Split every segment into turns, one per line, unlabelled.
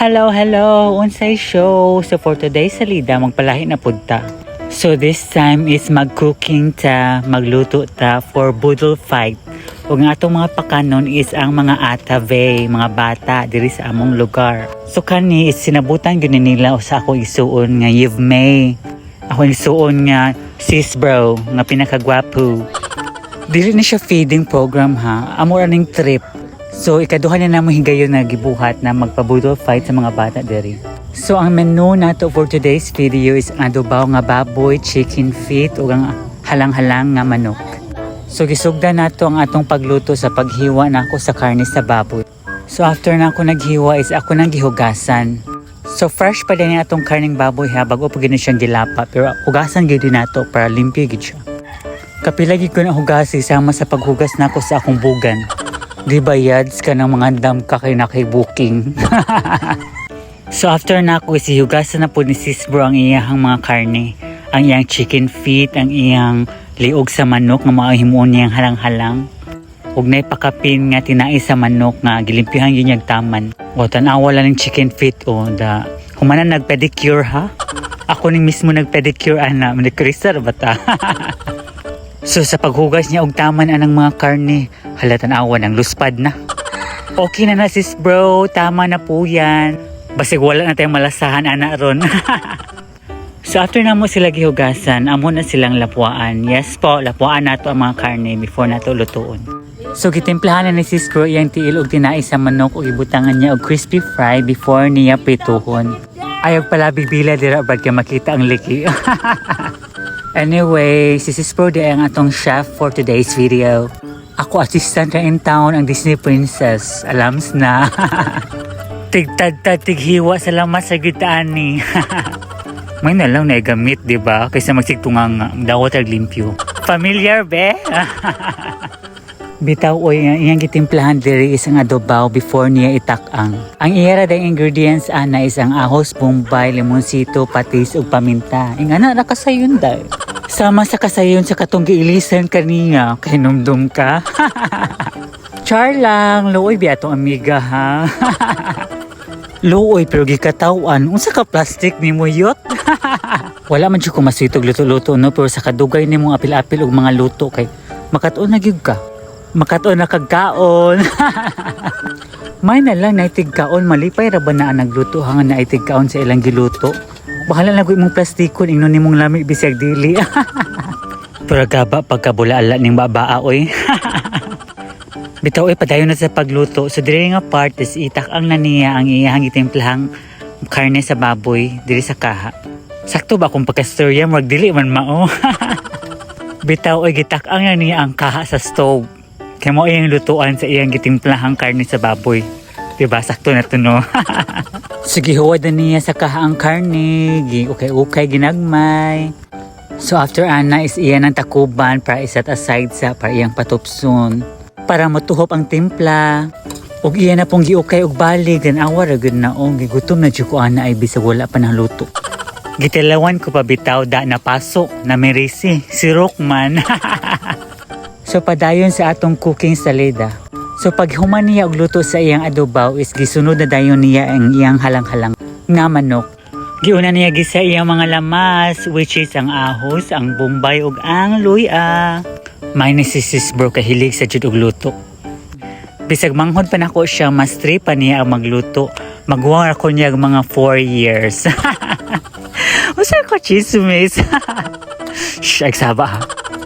Hello, hello! Unsay show? So for today's salida, magpalahi na punta. So this time is mag-cooking ta, magluto ta for budol fight. O nga atong mga pakanon is ang mga atave, mga bata diri sa among lugar. So kani is sinabutan gyud nila sa ako isuon nga You've May. Ako isuon nga sis bro nga pinakagwapo. Dili na siya feeding program ha. Amo raning trip. So ikaduha na namo higayon na gibuhat na magpabudol fight sa mga bata diri. So ang menu nato for today's video is adobaw nga baboy, chicken feet ug ang halang-halang nga manok. So gisugdan nato ang atong pagluto sa paghiwa nako sa karne sa baboy. So after na ako naghiwa is ako nang gihugasan. So fresh pa din atong karning baboy ha, bago pa gini siyang gilapa, pero hugasan gyud nato para limpyo gid siya. Kapila gid ko na hugasi sama sa paghugas nako sa akong bugan. Di ba yads ka ng mga dam ka kay nakay-booking? So after na ako isihugasan na po ni sis bro ang iyahang mga karne. Ang iyang chicken feet, ang iyang liog sa manok nga maahimuon niyang halang-halang. Ug nay pakapin nga tinai sa manok nga gilimpyuhan gyud niyang taman. O tan-awa lang ng chicken feet o da. Humana nag-pedicure ha? Ako ning mismo nag-pedicure ana, manicure ba ta? So sa paghugas niya og taman anang mga karne, halatan awan ang luspad na. Okay na sis bro, tama na po yan. Basig wala na tayong malasahan ana ron. So after na mo sila gihugasan, amo na silang lapuan. Yes po, lapuan nato ang mga karne before nato lutuon. So gitimplahan na ni sis bro iyang tiil og tinai sa manok ug ibutangan niya og crispy fry before niya prituhon. Ayog pala bibila dira bag kay makita ang liki. Anyway, si sis bro di ang atong chef for today's video. Ako assistant na in town ang Disney princess. Alams na. Tigtad-tad tighiwa salamat sa gitaan ni. May na lang naigamit, di ba? Kaysa magsigtungang dawat ag limpyo. Familiar be? Bitaw oy iyang gitimplahan diri isang adobaw before niya itak-ang. Ang iyara dayang ingredients ana is ang ahos, bombay, limonsito, patis ug paminta. Ingana ra kasayon day. Sama sa kasayon sa katong giilisan kaniya kay numdum ka. Char lang, luoy bi atong amiga ha. Luoy pero gikatawan unsa ka plastic nimo yot? Wala man jud ko masitog luto-luto no, pero sa kadugay nimo apil-apil og mga luto kay makatuon na gyud ka. Makatuon na kagkaon. May na lang naitig kaon, malipay ra ba na ang nagluto hanga naitig kaon sa ilang giluto. Bahala na ko imong plastikon ingnon nimong lami bisag dili. Pero gaba pagkabulaala ning babaa oy. Bitaw oy padayon na sa pagluto. So diri nga part is itak ang naniya ang iyang gitimplahang karne sa baboy diri sa kaha. Sakto ba kung pagkastorya mag dili man mao. Bitaw oy gitak ang naniya ang kaha sa stove. Kaya mo iyang lutuan sa iyang gitimplahang karne sa baboy. Diba? Sakto na ito, no? Sige, huwad na niya sa kahaang karne. Okay, ginagmay. So, after ana is iyan ang takuban para isat aside sa para iyang patupson. Para matuhop ang timpla. Ug iyan na pong giukay og balik. Dan awar agad na o. Gigutom na dyan ko ana ay bisag wala pa ng luto. Gitilawan ko pa bitaw da na pasok na merisi. Si Rockman. So padayon sa atong cooking salida. So pag human niya og luto sa iyang adobaw is gisunod na dayon niya ang iyang halang-halang nga manok. Giuna niya gisa iyang mga lamas which is ang ahos, ang bombay ug ang luya. May sis bro kahilig sa jud og luto. Bisag manghod pa nako siya, mas pa niya ang magluto. Magwang ako niya mga 4 years. Usa ko chismis. Shh, agsaba ha.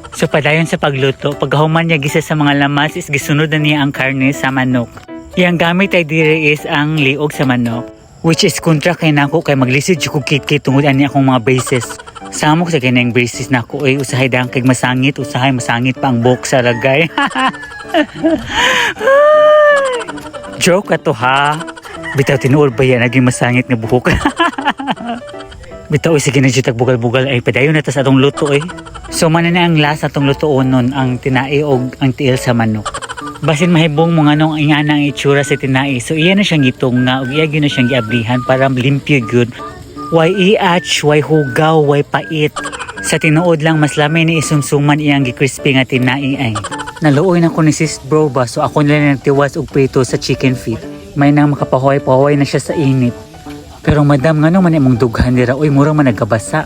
So padayon sa pagluto, paghuman niya gisa sa mga lamas is gisunod na niya ang karne sa manok. Iyang gamit ay diri is ang liog sa manok, which is kontra kay nako kay maglisid jud ko kit-kit tungod ani akong mga braces. Samo ko sa kinang braces nako ay usahay dang kay masangit, usahay masangit pa ang buhok sa lagay. Joke ato ha. Bitaw tinuod ba yan naging masangit nga buhok? Bitaw sige na jud bugal-bugal ay padayon na ta sa atong luto eh. So man na ang last atong lutoon nun ang tinai og ang tiil sa manok. Basin mahibong mo nganong ingana ang itsura sa tinai. So iya na siyang gitunga ug iya gyud na siyang giablihan para limpyo gyud. Why iach, why hugaw, why pait. Sa tinuod lang mas lamay ni isumsuman iyang gi-crispy nga tinai ay. Naluoy na ko ni sis bro ba so ako nila nagtiwas og prito sa chicken feet. May nang makapahoy-pahoy na siya sa init. Pero madam, nga naman imong dughan nila, uy, murang man nagkabasa.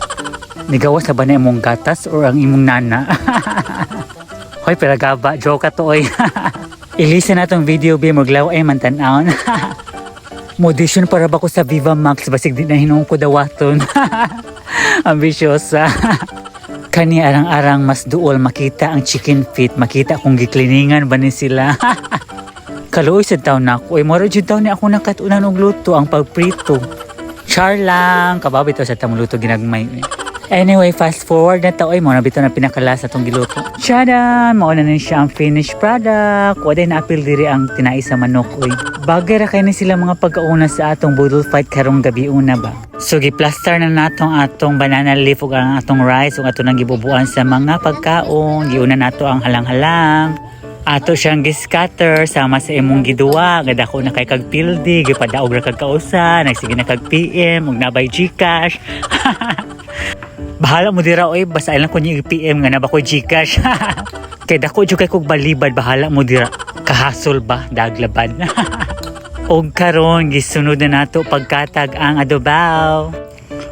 Nigawas na ba na imong gatas or ang imong nana? Hoy, pero gaba, joke ka to, oy. Ilisa na tong video, be, maglaw ay mantanawon. Modisyon para ba ko sa Viva Max, basig di na hinong ko dawaton. Ambisyosa. Kani arang-arang mas duol makita ang chicken feet, makita kung gikliningan ba ni sila. Kaluoy sa taon na ako, moro jud taon ni ako nakatunan og luto ang pagprito. Char lang, kababi to sa tamuluto ginagmay. Anyway, fast forward na to, mo na bito na pinakalas atong giluto. Tada! Mauna na siya ang finished product. Wala na apil diri ang tinai sa manok, uy. Bagay ra kay ni sila mga pagkauna sa atong budol fight karong gabi una ba. So giplaster na natong atong banana leaf ug ang atong rice ug ato nang gibubuan sa mga pagkaon. Giuna nato ang halang-halang. Ato siyang giscatter sama sa imong giduwa, gadako na kay kag pildi, gipadaog ra kag kausa, nagsige na kag PM ug nabay GCash. Bahala mo dira oy, basta lang ko ni PM nga na ba ko GCash. Kay dako jud kay kog balibad, bahala mo dira. Kahasol ba daglaban. Og karon gisunod na nato pagkatag ang adobaw.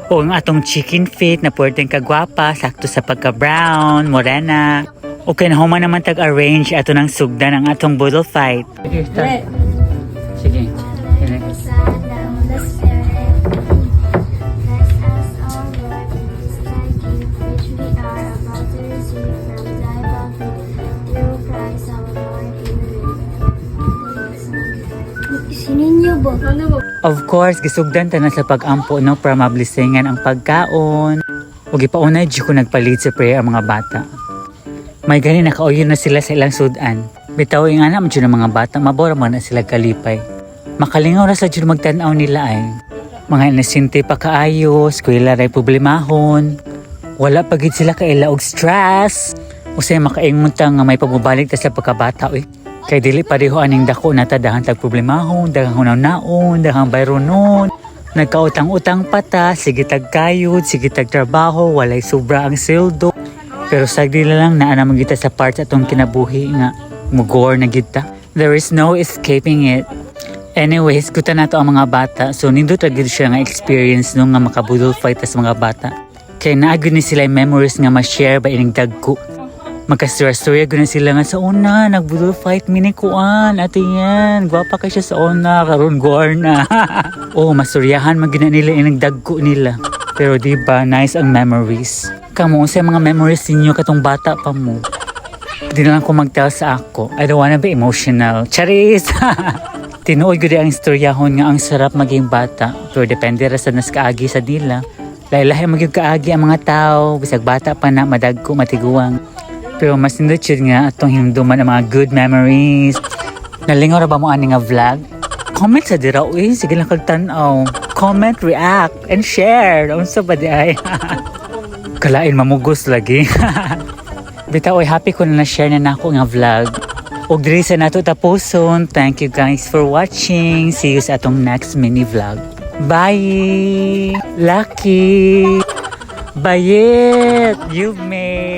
O ang atong chicken feet na puwerteng kagwapa, sakto sa pagka-brown, morena. Okay na human naman tag-arrange ato ng sugdan ang atong budol fight. Sige, start. Sige.
Sininyo ba?
Of course, gisugdan ta na sa pag-ampo no para mablisingan ang pagkaon. O gipaunay di ko nagpalit sa prayer ang mga bata. May gani nakauyon na sila sa ilang sudan. Bitaw yung anak mo dyan ng mga bata, mabora mo na sila kalipay. Makalingaw na sa dyan magtanaw nila ay. Mga inosente pa kaayo, eskwela ray problemahon. Wala pagid sila kailaog stress. Usay makaingmuntang nga may pamubalik ta sa pagkabata. Kay dili pareho aning dako na tadahan tag problemahon, daghang hunaw-naon, daghang bayronon. Nagkautang-utang pata, sige tag kayod, sige tag trabaho, walay sobra ang seldo. Pero sagdi lang naa naman kita sa parts atong kinabuhi nga mugor na kita. There is no escaping it. Anyways, kuta na to ang mga bata. So nindot agad siya nga experience nung nga makabudol fight as mga bata. Kaya naagad ni sila yung memories nga ma-share ba ining dagko. Magkastorya-storya guna sila nga sa una, nagbudol fight minikuan, ate yan, gwapa ka siya sa una, karon guar na. Oh, masuryahan magina nila ining dagko nila. Pero diba, nice ang memories. Kamu sa mga memories ninyo katong bata pa mo. Di na lang ko mag-tell sa ako. I don't wanna be emotional. Charis! Tinuod ko di ang istoryahon nga ang sarap maging bata. Pero depende ra sa nas kaagi sa dila. Lahi-lahi maging kaagi ang mga tao. Bisag bata pa na madagko matiguang. Pero mas nindot yun nga atong hinumduman ang mga good memories. Nalingaw ra ba mo ani nga vlog? Comment sa dira. Uy, sige lang kagtanaw. Comment, react, and share. Unsa ba di ay? Kalain mamugos lagi. Bitaw, happy ko na share na nako nga vlog. Og diri sa nato tapuson. Thank you guys for watching. See you sa atong next mini vlog. Bye! Lucky! Bayet! You've made